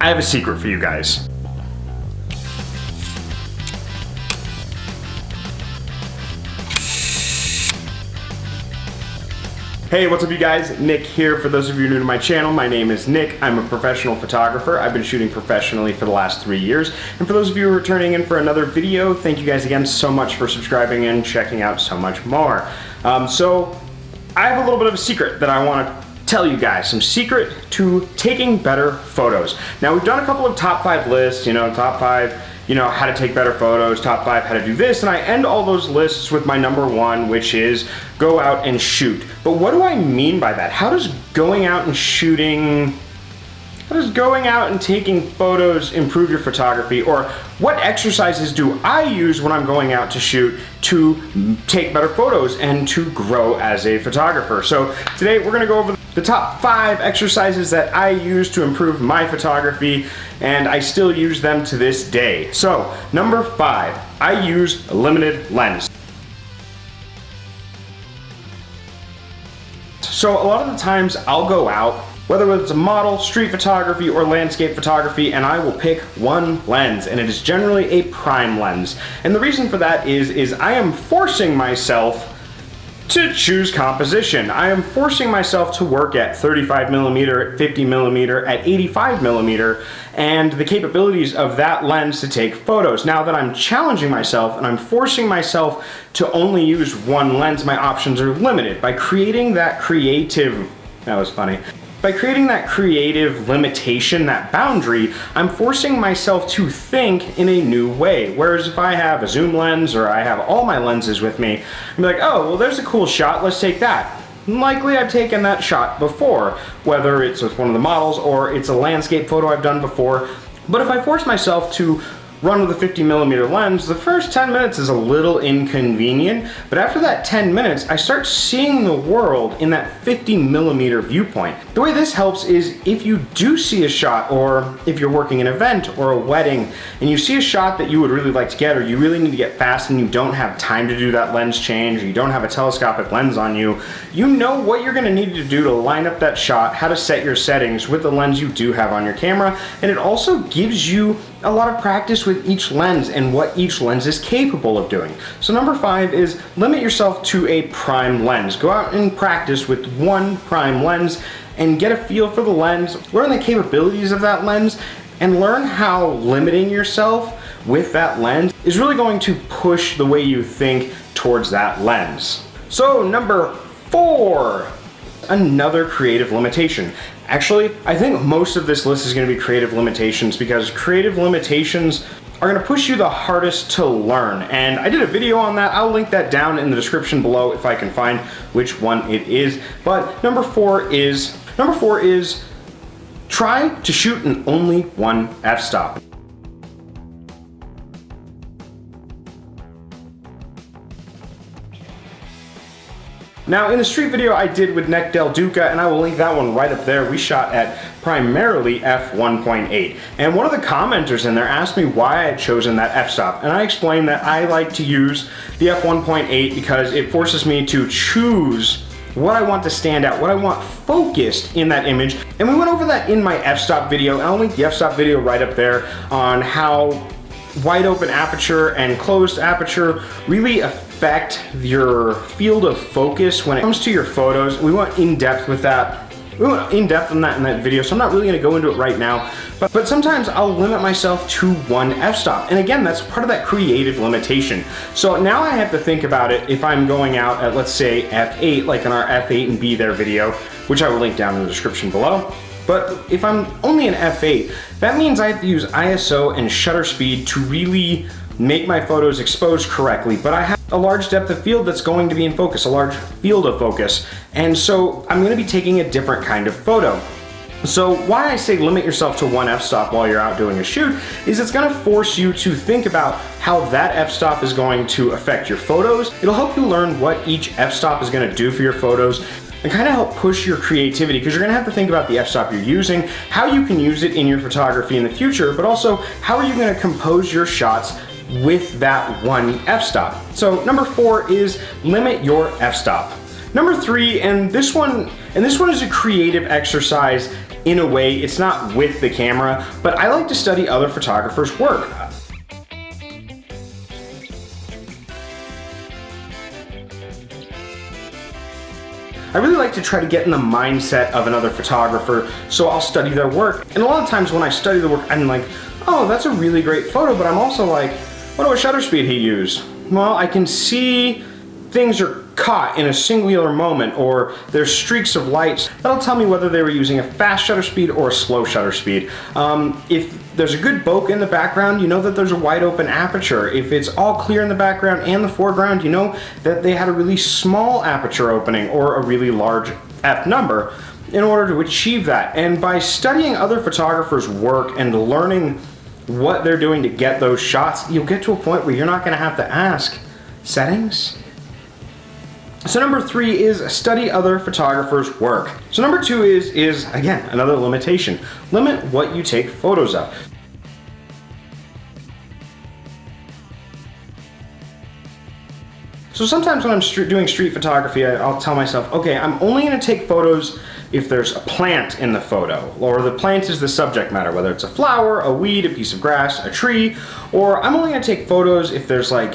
I have a secret for you guys. Hey, what's up you guys? Nick here. For those of you new to my channel, my name is Nick. I'm a professional photographer. I've been shooting professionally for the last 3 years. And for those of you who are turning in for another video, thank you guys again so much for subscribing and checking out so much more. So I have a little bit of a secret that I want to tell you guys, some secret to taking better photos. Now we've done a couple of top 5 lists, top 5, how to take better photos, top 5 how to do this, and I end all those lists with my number 1, which is go out and shoot. But what do I mean by that? How does going out and taking photos improve your photography? Or what exercises do I use when I'm going out to shoot to take better photos and to grow as a photographer? So today we're gonna go over the top 5 exercises that I use to improve my photography, and I still use them to this day. So number 5, I use a limited lens. So a lot of the times I'll go out, whether it's a model, street photography, or landscape photography, and I will pick one lens, and it is generally a prime lens. And the reason for that is I am forcing myself to choose composition. I am forcing myself to work at 35mm, at 50mm, at 85mm, and the capabilities of that lens to take photos. Now that I'm challenging myself and I'm forcing myself to only use one lens, my options are limited. By creating that creative, by creating that creative limitation, that boundary, I'm forcing myself to think in a new way. Whereas if I have a zoom lens or I have all my lenses with me, I'm like, oh, well, there's a cool shot, let's take that. Likely I've taken that shot before, whether it's with one of the models or it's a landscape photo I've done before. But if I force myself to run with a 50mm lens, the first 10 minutes is a little inconvenient, but after that 10 minutes, I start seeing the world in that 50mm viewpoint. The way this helps is if you do see a shot, or if you're working an event or a wedding, and you see a shot that you would really like to get, or you really need to get fast and you don't have time to do that lens change, or you don't have a telescopic lens on you, you know what you're gonna need to do to line up that shot, how to set your settings with the lens you do have on your camera, and it also gives you a lot of practice with each lens and what each lens is capable of doing. So number 5 is limit yourself to a prime lens. Go out and practice with one prime lens and get a feel for the lens, learn the capabilities of that lens, and learn how limiting yourself with that lens is really going to push the way you think towards that lens. So number 4, another creative limitation. Actually, I think most of this list is going to be creative limitations, because creative limitations are going to push you the hardest to learn. And I did a video on that. I'll link that down in the description below if I can find which one it is. But number 4 is try to shoot in only one f-stop. Now in the street video I did with Nick Del Duca, and I will link that one right up there, we shot at primarily f1.8. And one of the commenters in there asked me why I had chosen that f-stop. And I explained that I like to use the f1.8 because it forces me to choose what I want to stand out, what I want focused in that image. And we went over that in my f-stop video, and I'll link the f-stop video right up there on how wide open aperture and closed aperture really affect your field of focus when it comes to your photos. We went in depth with that. We went in depth on that in that video, so I'm not really gonna go into it right now, but sometimes I'll limit myself to one f-stop. And again, that's part of that creative limitation. So now I have to think about it if I'm going out at, let's say, f8, like in our f8 and B there video, which I will link down in the description below. But if I'm only in f8, that means I have to use ISO and shutter speed to really make my photos expose correctly. But I have a large depth of field that's going to be in focus, a large field of focus. And so I'm gonna be taking a different kind of photo. So why I say limit yourself to one f-stop while you're out doing a shoot is it's gonna force you to think about how that f-stop is going to affect your photos. It'll help you learn what each f-stop is gonna do for your photos, and kind of help push your creativity, because you're gonna have to think about the f-stop you're using, how you can use it in your photography in the future, but also how are you gonna compose your shots with that one f-stop. So number 4 is limit your f-stop. Number 3, and this one is a creative exercise in a way. It's not with the camera, but I like to study other photographers' work. I really like to try to get in the mindset of another photographer, so I'll study their work. And a lot of times when I study the work, I'm like, oh, that's a really great photo, but I'm also like, what shutter speed he used? Well, I can see things are caught in a singular moment, or there's streaks of lights. That'll tell me whether they were using a fast shutter speed or a slow shutter speed. If there's a good bokeh in the background, you know that there's a wide open aperture. If it's all clear in the background and the foreground, you know that they had a really small aperture opening or a really large f number in order to achieve that. And by studying other photographers' work and learning what they're doing to get those shots, you'll get to a point where you're not going to have to ask, settings? So number 3 is study other photographers' work. So number 2 is again, another limitation. Limit what you take photos of. So sometimes when I'm doing street photography, I'll tell myself, okay, I'm only going to take photos if there's a plant in the photo, or the plant is the subject matter, whether it's a flower, a weed, a piece of grass, a tree, or I'm only going to take photos if there's like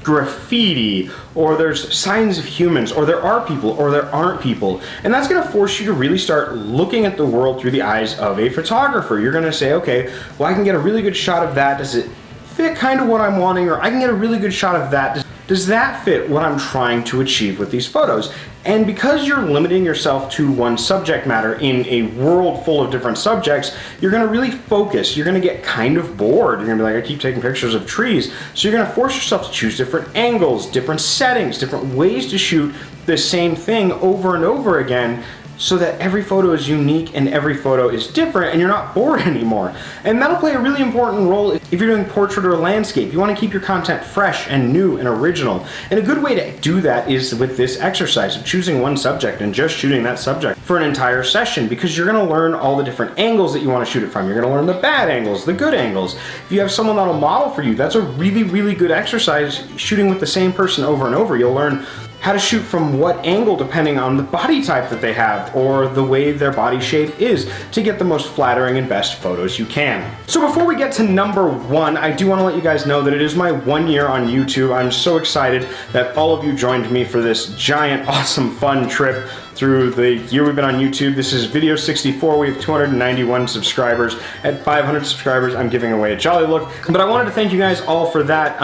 graffiti, or there's signs of humans, or there are people, or there aren't people. And that's going to force you to really start looking at the world through the eyes of a photographer. You're going to say, okay, well, I can get a really good shot of that. Does it fit kind of what I'm wanting? Or I can get a really good shot of that. Does that fit what I'm trying to achieve with these photos? And because you're limiting yourself to one subject matter in a world full of different subjects, you're going to really focus. You're going to get kind of bored. You're going to be like, I keep taking pictures of trees. So you're going to force yourself to choose different angles, different settings, different ways to shoot the same thing over and over again, so that every photo is unique and every photo is different and you're not bored anymore. And that'll play a really important role if you're doing portrait or landscape. You want to keep your content fresh and new and original. And a good way to do that is with this exercise of choosing one subject and just shooting that subject for an entire session, because you're going to learn all the different angles that you want to shoot it from. You're going to learn the bad angles, the good angles. If you have someone that'll model for you, that's a really, really good exercise shooting with the same person over and over. You'll learn how to shoot from what angle depending on the body type that they have or the way their body shape is to get the most flattering and best photos you can. So before we get to number 1, I do want to let you guys know that it is my 1 year on YouTube. I'm so excited that all of you joined me for this giant, awesome, fun trip through the year we've been on YouTube. This is video 64. We have 291 subscribers. At 500 subscribers, I'm giving away a Jolly Look. But I wanted to thank you guys all for that.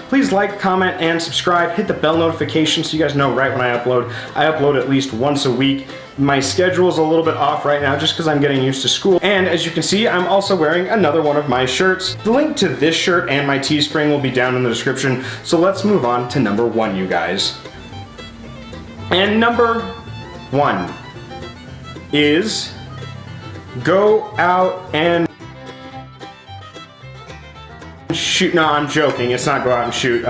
Please like, comment, and subscribe. Hit the bell notification so you guys know right when I upload. I upload at least once a week. My schedule is a little bit off right now just because I'm getting used to school. And as you can see, I'm also wearing another one of my shirts. The link to this shirt and my Teespring will be down in the description. So let's move on to number 1, you guys. And number 1 is go out and shoot. No, I'm joking. It's not go out and shoot.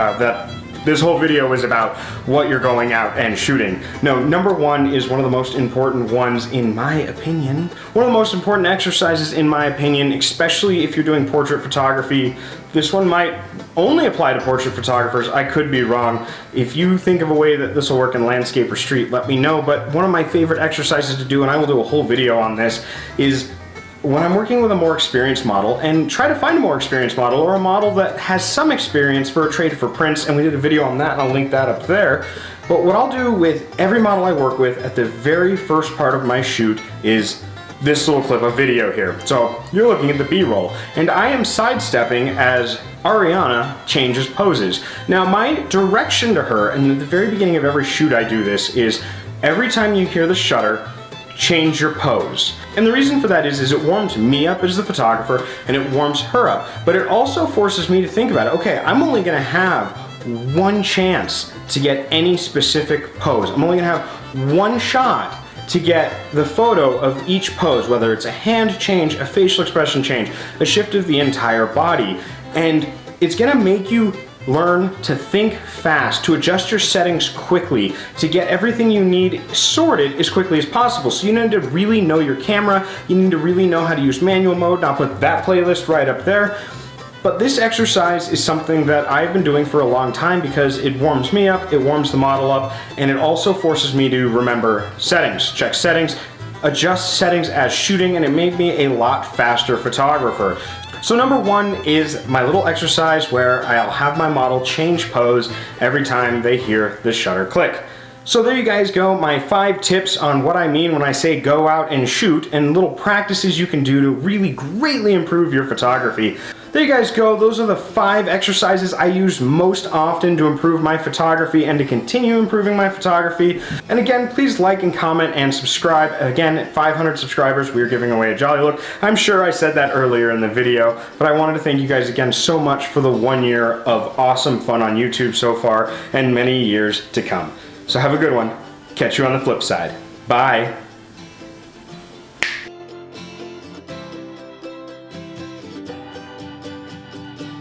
This whole video is about what you're going out and shooting. No, number 1 is one of the most important ones in my opinion. One of the most important exercises in my opinion, especially if you're doing portrait photography. This one might only apply to portrait photographers. I could be wrong. If you think of a way that this will work in landscape or street, let me know. But one of my favorite exercises to do, and I will do a whole video on this, is when I'm working with a more experienced model, and try to find a more experienced model or a model that has some experience for a trade for prints, and we did a video on that and I'll link that up there. But what I'll do with every model I work with at the very first part of my shoot is this little clip of video here. So you're looking at the B-roll, and I am sidestepping as Ariana changes poses. Now my direction to her, and at the very beginning of every shoot I do this, is every time you hear the shutter, change your pose. And the reason for that is it warms me up as the photographer and it warms her up. But it also forces me to think about it. Okay, I'm only gonna have one chance to get any specific pose. I'm only gonna have one shot to get the photo of each pose, whether it's a hand change, a facial expression change, a shift of the entire body. And it's gonna make you learn to think fast, to adjust your settings quickly, to get everything you need sorted as quickly as possible. So you need to really know your camera, you need to really know how to use manual mode, and I'll put that playlist right up there. But this exercise is something that I've been doing for a long time because it warms me up, it warms the model up, and it also forces me to remember settings, check settings, adjust settings as shooting, and it made me a lot faster photographer. So number one is my little exercise where I'll have my model change pose every time they hear the shutter click. So there you guys go, my 5 tips on what I mean when I say go out and shoot, and little practices you can do to really greatly improve your photography. There you guys go, those are the 5 exercises I use most often to improve my photography and to continue improving my photography. And again, please like and comment and subscribe. Again, at 500 subscribers, we are giving away a Jolly Look. I'm sure I said that earlier in the video, but I wanted to thank you guys again so much for the 1 year of awesome fun on YouTube so far, and many years to come. So have a good one. Catch you on the flip side. Bye.